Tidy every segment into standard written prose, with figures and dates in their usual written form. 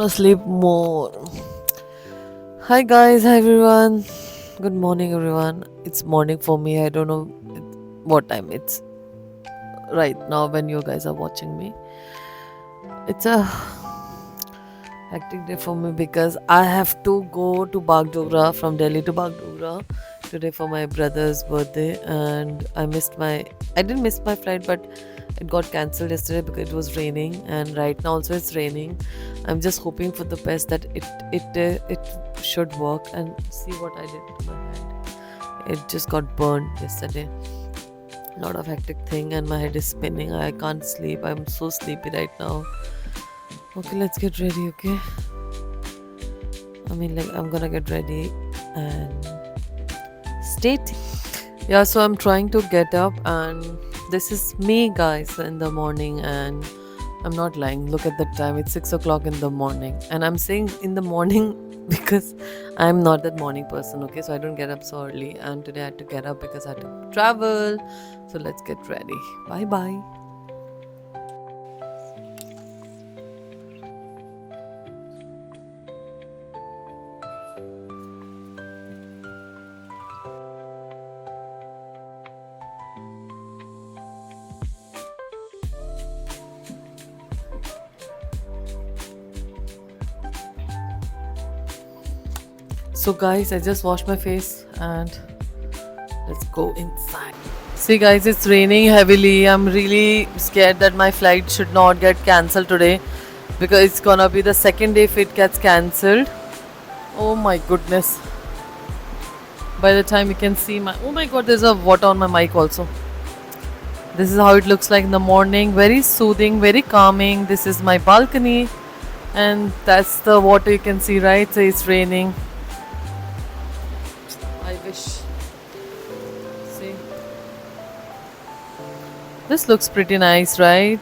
to sleep more. Hi guys, hi everyone. Good morning everyone. It's morning for me. I don't know what time it's right now when you guys are watching me. It's a hectic day for me because I have to go to Bagdogra from Delhi to Bagdogra today for my brother's birthday, and I didn't miss my flight, but it got cancelled yesterday because it was raining, and right now also it's raining. I'm just hoping for the best that it should work. And see what I did to my head. It just got burned yesterday. Lot of hectic thing, and my head is spinning. I can't sleep. I'm so sleepy right now. Okay, let's get ready. Okay, I'm gonna get ready and state. Yeah, so I'm trying to get up, and this is me, guys, in the morning, and I'm not lying. Look at the time, it's 6 o'clock in the morning, and I'm saying in the morning because I'm not that morning person, okay? So I don't get up so early, and today I had to get up because I had to travel. So let's get ready. Bye bye. So, guys, I just washed my face and let's go inside. See, guys, it's raining heavily. I'm really scared that my flight should not get cancelled today because it's gonna be the second day if it gets cancelled. Oh my goodness. By the time you can see my. Oh my god, there's a water on my mic also. This is how it looks like in the morning. Very soothing, very calming. This is my balcony, and that's the water you can see, right? So it's raining. I wish. See, this looks pretty nice, right?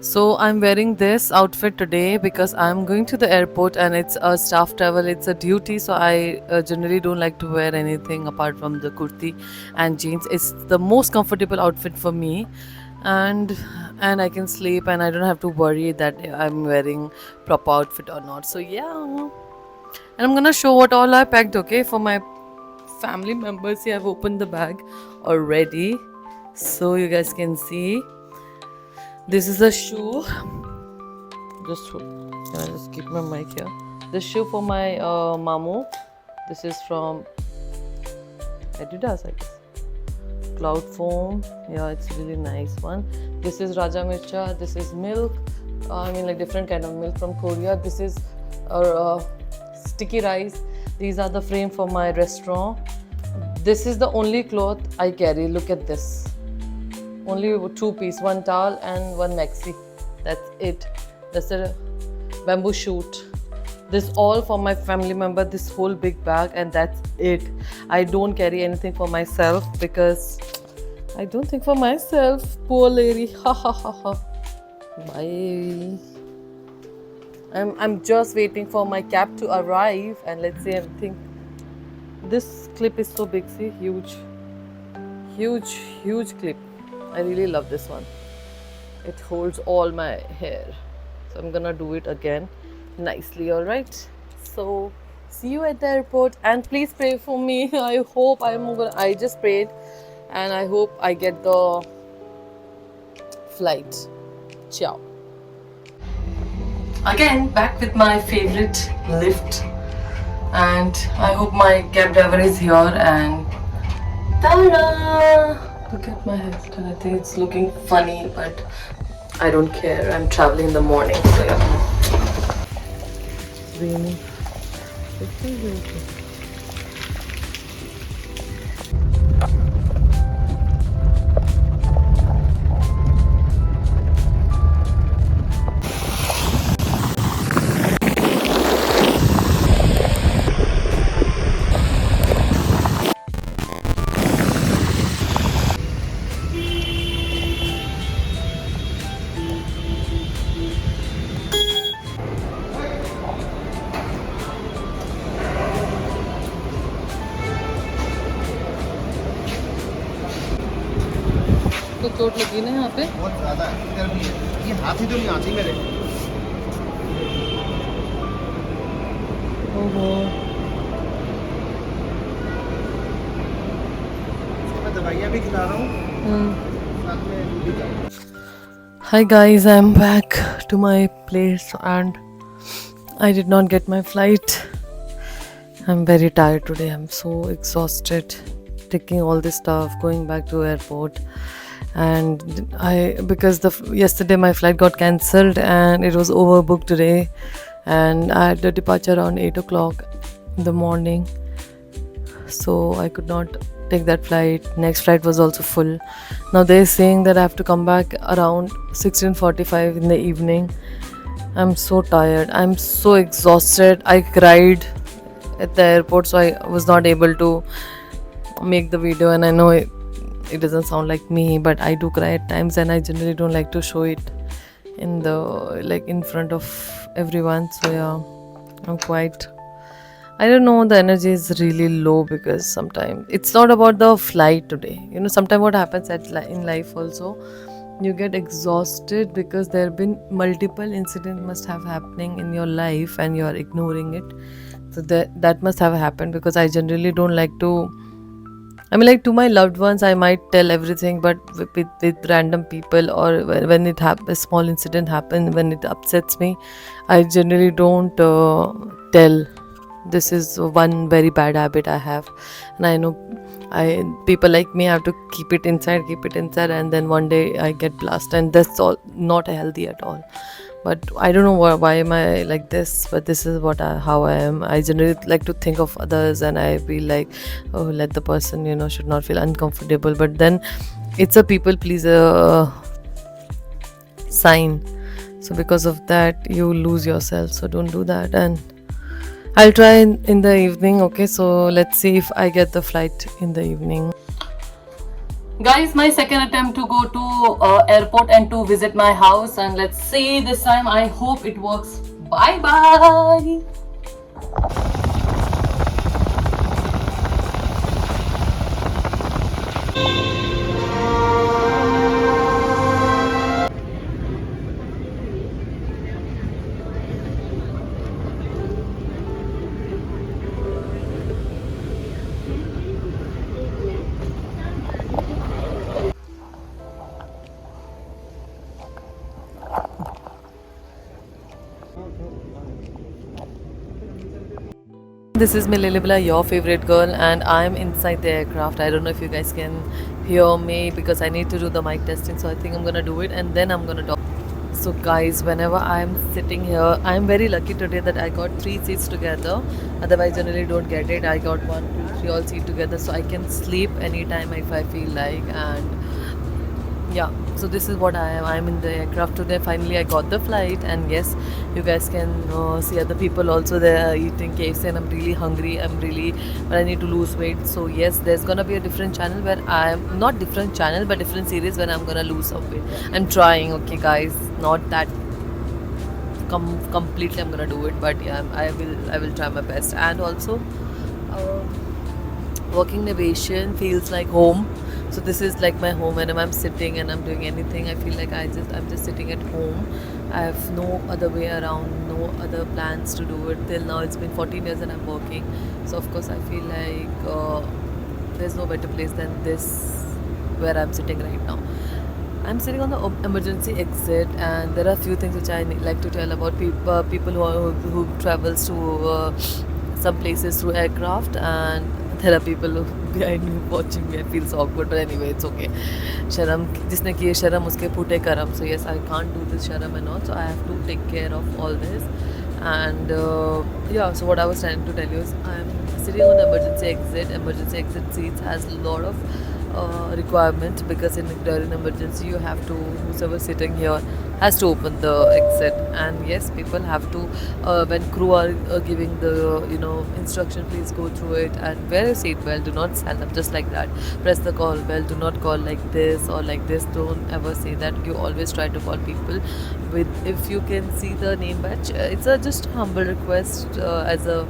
So I'm wearing this outfit today because I'm going to the airport and it's a staff travel, it's a duty, so I generally don't like to wear anything apart from the kurti and jeans. It's the most comfortable outfit for me, and I can sleep and I don't have to worry that I'm wearing proper outfit or not. So yeah. And I'm gonna show what all I packed, okay, for my family members. See, I've opened the bag already so you guys can see. This is a shoe. Can I just keep my mic here? This shoe for my mamu. This is from Adidas, I guess. Cloud foam. Yeah, it's really nice one. This is Raja Mircha. This is milk. Like different kind of milk from Korea. This is sticky rice. These are the frame for my restaurant. This is the only cloth I carry. Look at this. Only two piece, one towel and one maxi. That's it. That's a bamboo shoot. This all for my family member, this whole big bag, and that's it. I don't carry anything for myself because I don't think for myself. Poor lady. Ha ha ha ha. Bye. I'm just waiting for my cab to arrive, and let's see everything. This clip is so big, see, huge clip. I really love this one. It holds all my hair. So I'm gonna do it again nicely, alright? So see you at the airport, and please pray for me. I just prayed, and I hope I get the flight. Ciao. Again, back with my favorite lift, and I hope my cab driver is here, and ta-da! Look at my hairstyle. I think it's looking funny, but I don't care. I'm traveling in the morning, so yeah. Raining. को चोट लगी ना यहाँ पे। बहुत ज्यादा है, इधर भी है, ये हाथी तो नहीं आती मेरे। ओहो। इसको मैं दवाइयाँ भी खिला रहा हूँ, साथ में दूध भी खिला रहा हूँ। Hi guys, I'm back to my place and I did not get my flight. I'm very tired today. I'm so exhausted taking all this stuff, going back to airport. And I because yesterday my flight got cancelled and it was overbooked today, and I had the departure around 8 o'clock in the morning, so I could not take that flight. Next flight was also full. Now they're saying that I have to come back around 16:45 in the evening. I'm so tired. I'm so exhausted. I cried at the airport, so I was not able to make the video. And I know it doesn't sound like me, but I do cry at times, and I generally don't like to show it in the in front of everyone. So yeah, I'm quite. I don't know. The energy is really low because sometimes it's not about the flight today. You know, sometimes what happens in life also, you get exhausted because there have been multiple incidents must have happening in your life and you are ignoring it. So that must have happened because I generally don't like to. I mean, like to my loved ones, I might tell everything, but with random people or when a small incident happens, when it upsets me, I generally don't tell. This is one very bad habit I have, and I know I people like me have to keep it inside, and then one day I get blasted, and that's all not healthy at all. But I don't know why am I like this, but this is how I am. I generally like to think of others, and I feel like, oh, let the person should not feel uncomfortable. But then it's a people pleaser sign, so because of that you lose yourself. So don't do that, and I'll try in the evening. Okay, so let's see if I get the flight in the evening. Guys, my second attempt to go to airport and to visit my house, and let's see this time. I hope it works. Bye bye. This is Mililibla, your favorite girl, and I'm inside the aircraft. I don't know if you guys can hear me because I need to do the mic testing, so I think I'm gonna do it and then I'm gonna talk. So, guys, whenever I'm sitting here, I'm very lucky today that I got 3 seats together. Otherwise, generally don't get it. I got 1, 2, 3 all seat together, so I can sleep anytime if I feel like. And yeah, so this is what I'm in the aircraft today. Finally I got the flight, and yes, you guys can see other people also there eating KFC, and I'm really hungry. But I need to lose weight. So yes, there's gonna be a different channel where I'm not different channel but different series where I'm gonna lose some weight. I'm trying. Okay guys, not that completely I'm gonna do it, but yeah, I will try my best. And also uh, working in aviation feels like home. So this is like my home. Whenever I'm sitting and I'm doing anything, I feel like I'm just sitting at home. I have no other way around, no other plans to do it. Till now it's been 14 years and I'm working. So of course I feel like there's no better place than this where I'm sitting right now. I'm sitting on the emergency exit, and there are a few things which I like to tell about people who travels to some places through aircraft, and there are people behind me watching me. I feel so awkward, but anyway, it's okay. Sharam, जिसने किए शर्म उसके फूटे करम. So yes, I can't do this sharam and all. So I have to take care of all this. And yeah, so what I was trying to tell you is I'm sitting on the emergency exit. Emergency exit seats has a lot of requirements because during emergency you have to, whoever sitting here has to open the exit. And yes, people have to when crew are giving the instruction, please go through it and wear a seat belt. Do not stand up just like that. Press the call bell. Do not call like this or like this. Don't ever say that. You always try to call people with, if you can see the name badge. It's a just humble request as a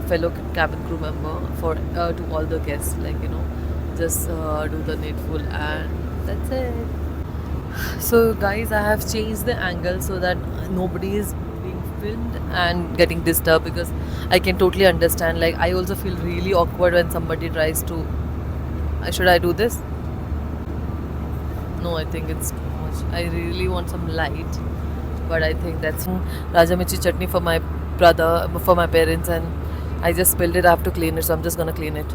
fellow cabin crew member for to all the guests, just do the needful. And That's it. So guys, I have changed the angle so that nobody is being filmed and getting disturbed, because I can totally understand. Like, I also feel really awkward when somebody tries to. Should I do this? No, I think it's too much. I really want some light, but I think that's Raja Michi chutney for my brother, for my parents, and I just spilled it. I have to clean it, so I'm just gonna clean it.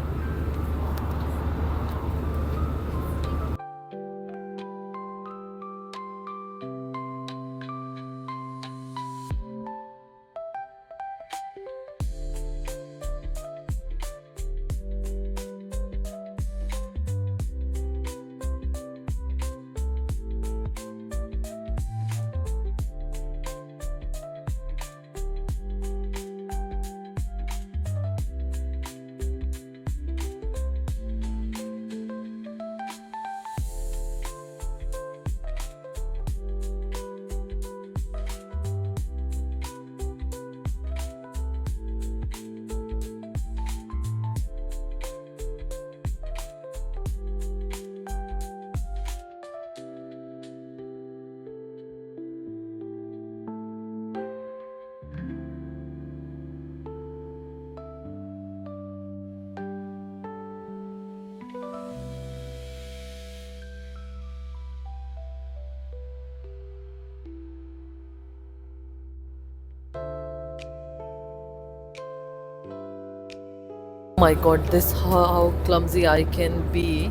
My god, this how clumsy I can be.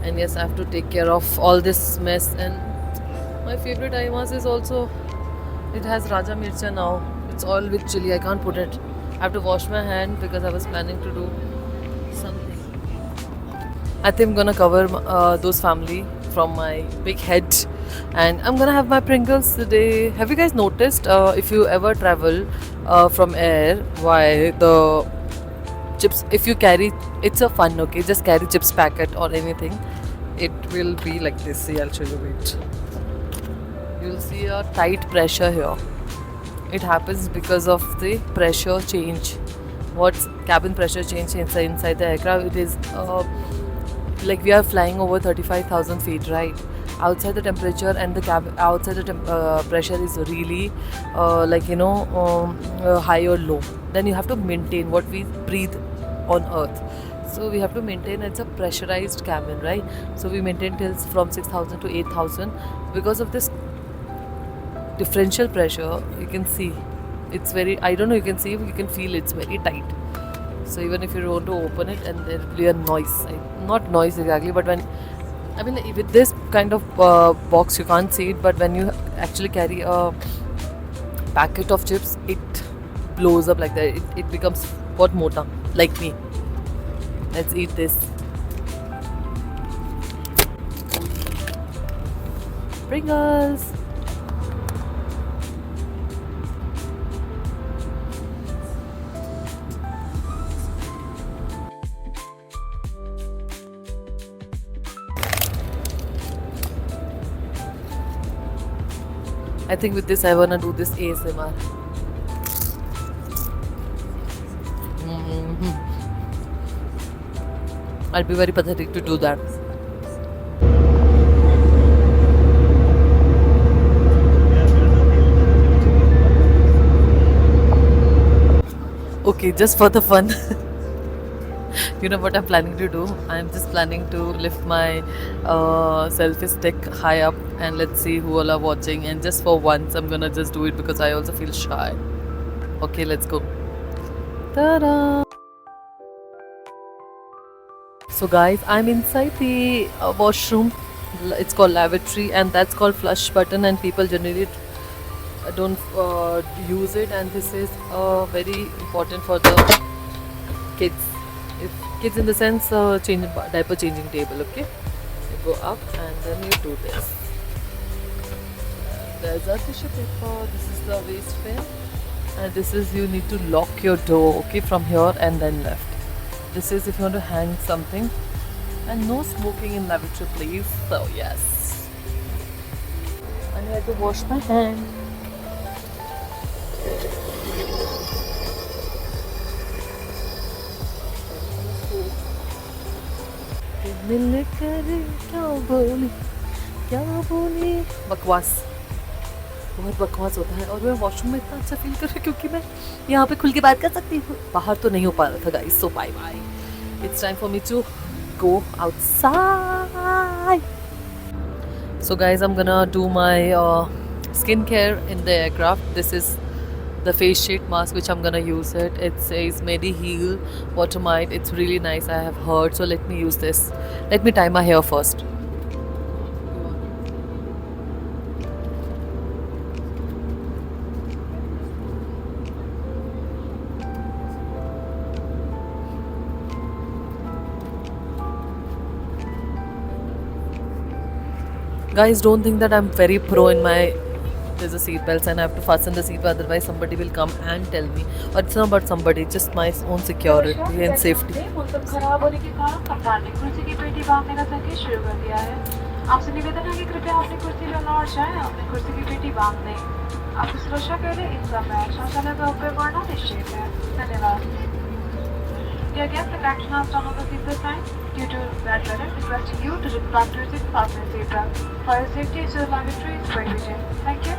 And yes, I have to take care of all this mess. And my favorite Aimas is also, it has Raja Mircha now. It's all with chili. I can't put it. I have to wash my hand because I was planning to do something. I think I'm gonna cover those family from my big head, and I'm gonna have my Pringles today. Have you guys noticed, if you ever travel from air, why the chips, if you carry, it's a fun, okay, just carry chips packet or anything, it will be like this. See, I'll show you. Wait, you'll see a tight pressure here. It happens because of the pressure change. What's cabin pressure change inside the aircraft? It is like we are flying over 35,000 feet, right? Outside the temperature and the outside the pressure is really high or low. Then you have to maintain what we breathe on Earth. So we have to maintain. It's a pressurized cabin, right? So we maintain till from 6,000 to 8,000 because of this differential pressure. You can see it's very, I don't know, you can see, you can feel it's very tight. So even if you want to open it, and there will be a noise, not noise exactly, but when, I mean, with this kind of box you can't see it, but when you actually carry a packet of chips, it blows up like that. It becomes what mota, like me. Let's eat this. Pringles. I think with this I wanna do this ASMR. I'll be very pathetic to do that. Okay, just for the fun. You know what I'm planning to do? I'm just planning to lift my selfie stick high up, and let's see who all are watching. And just for once, I'm gonna just do it because I also feel shy. Okay, let's go. Ta-da! So guys, I'm inside the washroom. It's called lavatory, and that's called flush button, and people generally don't use it, and this is very important for the kids. If kids in the sense diaper changing table, okay? You go up and then you do this. There's a tissue paper. This is the waste fan, and this is, you need to lock your door, okay, from here and then left. This is if you want to hang something, and no smoking in lavatory, please. So yes, I had to wash my hand. दिल करे क्या बोली क्या बोले, बकवास, बहुत बकवास होता है। और मैं वॉशरूम में इतना अच्छा फील कर रही हूँ क्योंकि मैं यहाँ पे खुल के बात कर सकती हूँ, बाहर तो नहीं हो पा रहा था guys. So bye bye, it's time for me to go outside. So guys, I'm gonna do my skincare in the aircraft. This is the face sheet mask which I'm gonna use it. It says Mediheal Watermite. It's really nice, I have heard. So let me use this. Let me tie my hair first. Guys, don't think that I'm very pro in my there's a seat belts and I have to fasten the seat, otherwise somebody will come and tell me. Or it's not about somebody, it's just my own security and safety. मौसम खराब होने के कारण कप्तान ने कुर्सी की पेटी बांधने का संकेत शुरू कर दिया है। आपसे निवेदन है कि कृपया अपनी कुर्सी लेना और जाएं, अपनी कुर्सी की पेटी बांध दें। आपकी सुरक्षा के लिए इस समय शौचालय का उपयोग करना निश्चित है। धन्यवाद। Dear guests, the captain has turned on the seatbelt sign. Due to bad weather, requesting you to retract your seat, fasten your seatbelt. For your safety, ensure lavatory is prohibited. Thank you.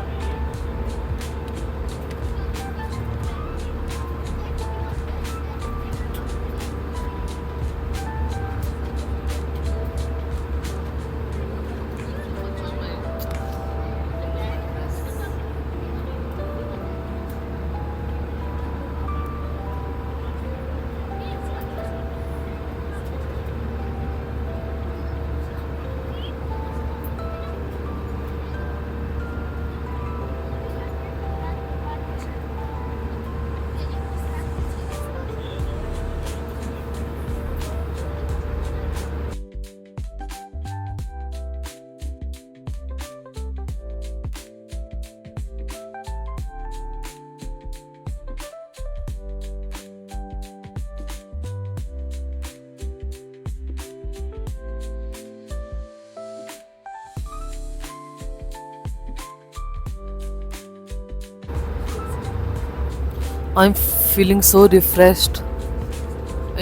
I'm feeling so refreshed.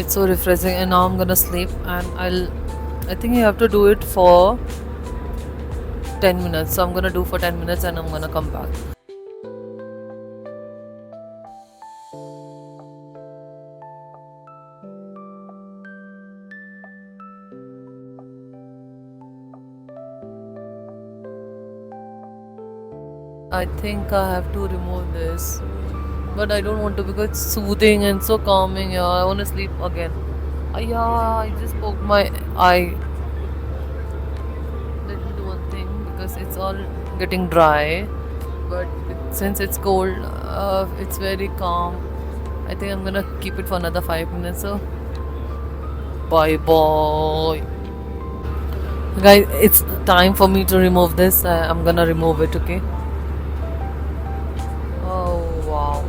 It's so refreshing, and now I'm gonna sleep. And I think you have to do it for 10 minutes. So I'm gonna do for 10 minutes, and I'm gonna come back. I think I have to remove this, but I don't want to because it's soothing and so calming. Yeah, I want to sleep again. Yeah, I just poked my eye. Let me do one thing because it's all getting dry, but since it's cold, it's very calm. I think I'm gonna keep it for another 5 minutes. So, bye bye. Guys, it's time for me to remove this. I'm gonna remove it, okay? Oh wow.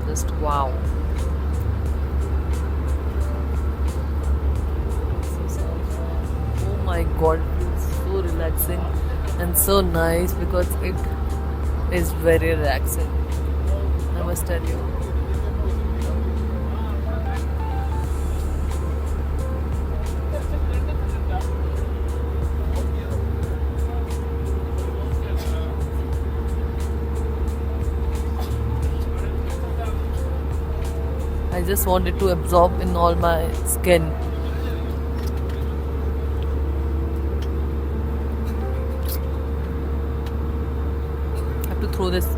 Just wow. Oh my god, it's so relaxing and so nice because it is very relaxing. I must tell you. I just want it to absorb in all my skin. I have to throw this.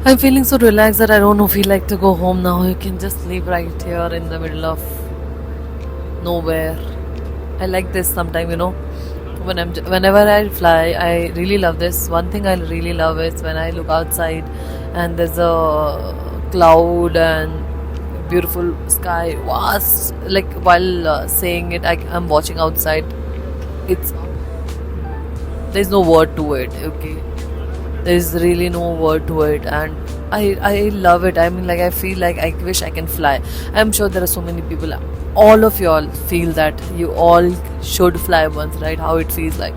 I'm feeling so relaxed that I don't feel like to go home now. You can just leave right here in the middle of nowhere. I like this sometime, you know. Whenever I fly, I really love this. One thing I really love is when I look outside and there's a cloud and beautiful sky. Vast, like while saying it, I'm watching outside. It's there's no word to it. Okay, there's really no word to it, and I love it. I mean, like I feel like I wish I can fly. I'm sure there are so many people. All of y'all feel that you all should fly once, right? How it feels like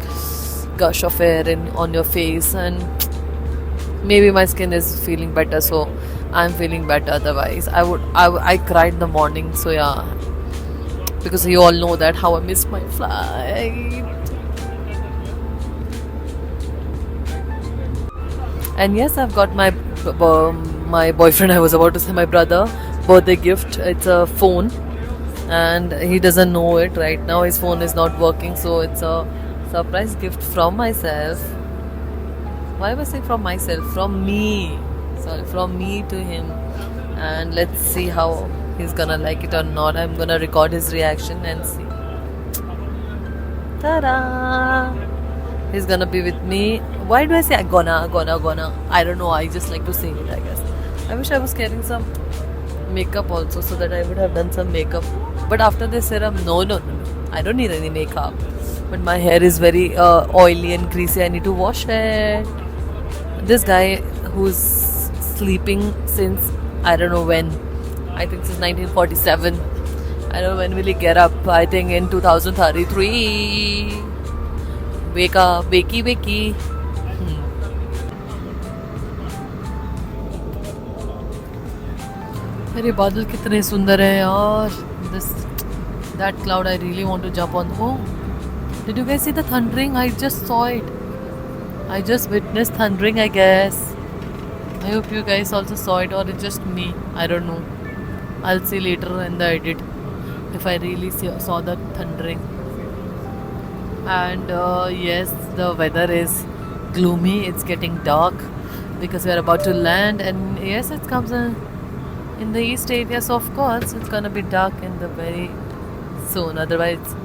gush of air on your face, and maybe my skin is feeling better, so I'm feeling better. Otherwise I cried in the morning, so yeah, because you all know that how I missed my flight. And yes, I've got my boyfriend, I was about to say my brother, birthday gift. It's a phone, and he doesn't know it right now. His phone is not working, so it's a surprise gift from myself. Why am I saying from myself? From me. Sorry, from me to him. And let's see how he's gonna like it or not. I'm gonna record his reaction and see. Ta-da! He's gonna be with me. Why do I say gonna? I don't know. I just like to say it, I guess. I wish I was carrying some makeup also, so that I would have done some makeup. But after this serum, no. I don't need any makeup. But my hair is very oily and greasy. I need to wash it. This guy who's sleeping since I don't know when. I think since 1947. I don't know when will he get up. I think in 2033. Wake up, wakey. अरे बादल कितने सुंदर हैं यार. That cloud, I really want to jump on. Oh, did you guys see the thundering? I just saw it. I just witnessed thundering, I guess. I hope you guys also saw it, or it's just me. I don't know. I'll see later in the edit if I really saw the thundering. And yes, the weather is gloomy. It's getting dark because we are about to land. And yes, it comes in the east area, so of course it's gonna be dark in the very soon. Otherwise,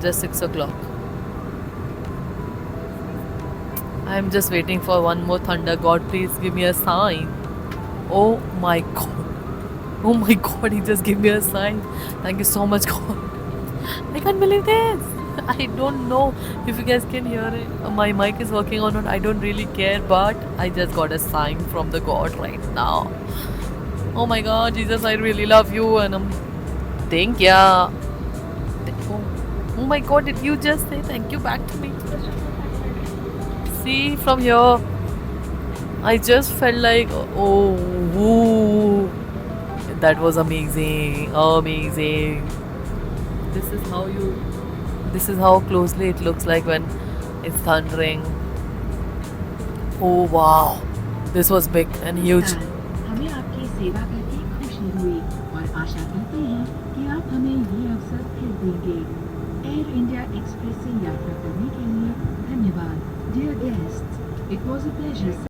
just 6 o'clock. I'm just waiting for one more thunder. God, please give me a sign. Oh my god, he just gave me a sign. Thank you so much, God. I can't believe this. I don't know if you guys can hear it. My mic is working or not. I don't really care, but I just got a sign from the God right now. Oh my God, Jesus, I really love you, and thank you. Oh my God, did you just say thank you back to me? See, from here, I just felt like, oh, woo. That was amazing. This is how closely it looks like when it's thundering. Oh wow, this was big and huge. हमें आपकी सेवा करके खुशी हुई और आशा करते हैं कि आप हमें ये अवसर फिर देंगे। एयर इंडिया एक्सप्रेस से यात्रा करने के लिए धन्यवाद। Dear guests, it was a pleasure.